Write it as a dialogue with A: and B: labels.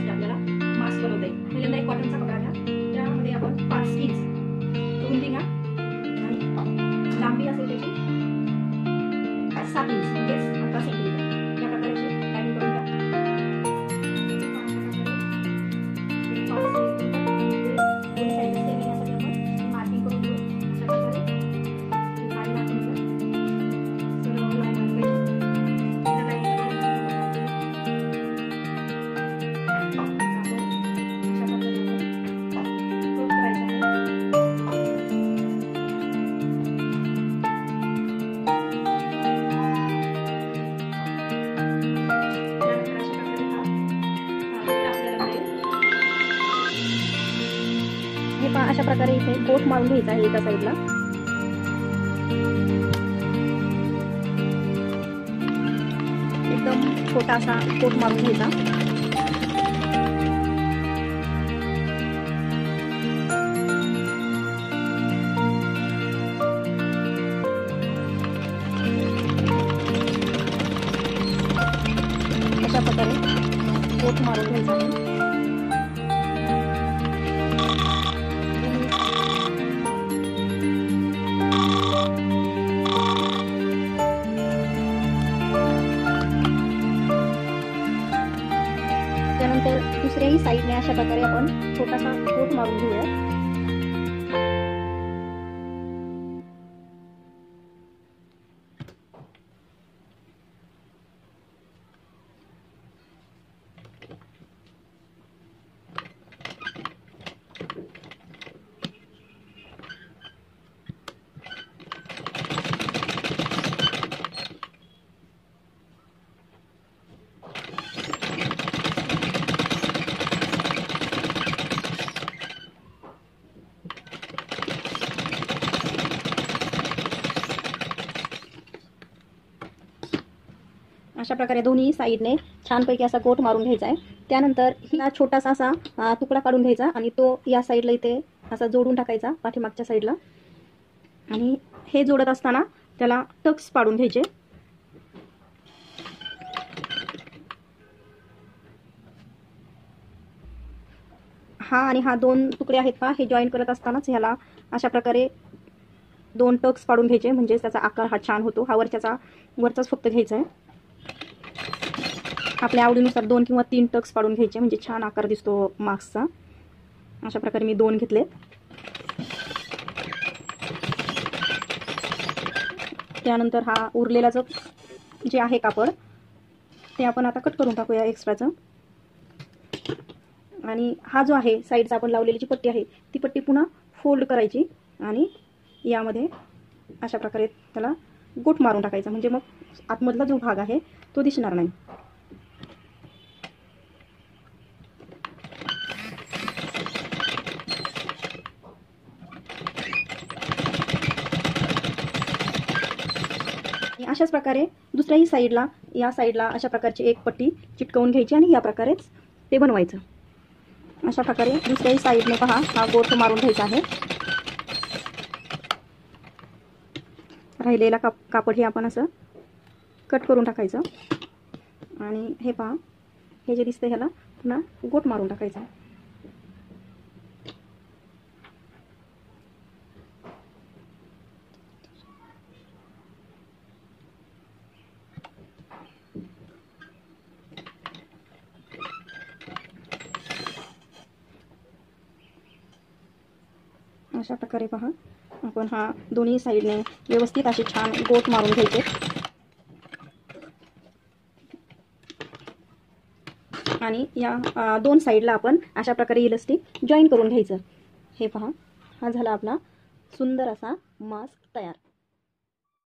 A: आपल्याला मास्क बनवता येईल। पहिल्यांदा एक कॉटनचा कपडा घ्या, त्यामध्ये आपण 5 स्टिच करून घ्या आणि लांबी असेल त्याची 7 इंच म्हणजे 11 सेंटीमीटर या प्रकारची लाईन करून घ्या। मार्किंग करून घेऊ अशा प्रकारे लाईन आखून घ्या। सर्व लाईन अशा प्रकारे इथे कोट मारून घ्यायचा आहे एका साईडला। एकदम छोटासा कोट मारून घ्यायचा। अशा प्रकारे कोट मारून घ्यायचा आहे। त्यानंतर दुसऱ्याही साईडने अशा प्रकारे आपण छोटासा कोट मारून घेऊया। अशा प्रकारे दोन्ही साईडने छानपैकी असा कोट मारून घ्यायचा आहे। त्यानंतर हा छोटासा असा तुकडा काढून घ्यायचा आणि तो या साईडला इथे असा जोडून टाकायचा पाठीमागच्या साईडला। आणि हे जोडत असताना त्याला टक्स पाडून घ्यायचे। हा आणि हा 2 तुकडे आहेत पहा, हे जॉईन करत असतानाच ह्याला अशा प्रकारे 2 टक्स पाडून घ्यायचे, म्हणजे त्याचा आकार हा छान होतो। हा वरचाच फक्त घ्यायचा आहे। आपल्या आवडीनुसार 2 किंवा 3 टक्स पाडून घ्यायचे, म्हणजे छान आकार दिसतो मास्कचा। अशा प्रकारे मी 2 घेतले। त्यानंतर हा उरलेला जे आहे कापड ते आपण आता कट करून टाकूया एक्स्ट्राचं। आणि हा जो आहे साईडचा आपण लावलेली जी पट्टी आहे ती पट्टी पुन्हा फोल्ड करायची आणि यामध्ये अशा प्रकारे त्याला गोट मारून टाकायचा, म्हणजे मग आतमधला जो भाग आहे तो दिसणार नाही। अशाच प्रकारे दुसऱ्याही साईडला या साईडला अशा प्रकारची एक पट्टी चिटकवून घ्यायची आणि या प्रकारेच ते बनवायचं। अशा प्रकारे दुसऱ्याही साईडने पहा हा गोट मारून घ्यायचा आहे। राहिलेला कापड हे आपण असं कट करून टाकायचं आणि हे पहा हे जे दिसतंय ह्याला पुन्हा गोट मारून टाकायचं। अशा प्रकारे पहा आपण हा दोन्ही साईडने व्यवस्थित असे छान गोट मारून घ्यायचे आणि या 2 साईडला आपण अशा प्रकारे इलास्टिक जॉईन करून घ्यायचं। हे पहा हा झाला आपला सुंदर असा मास्क तयार।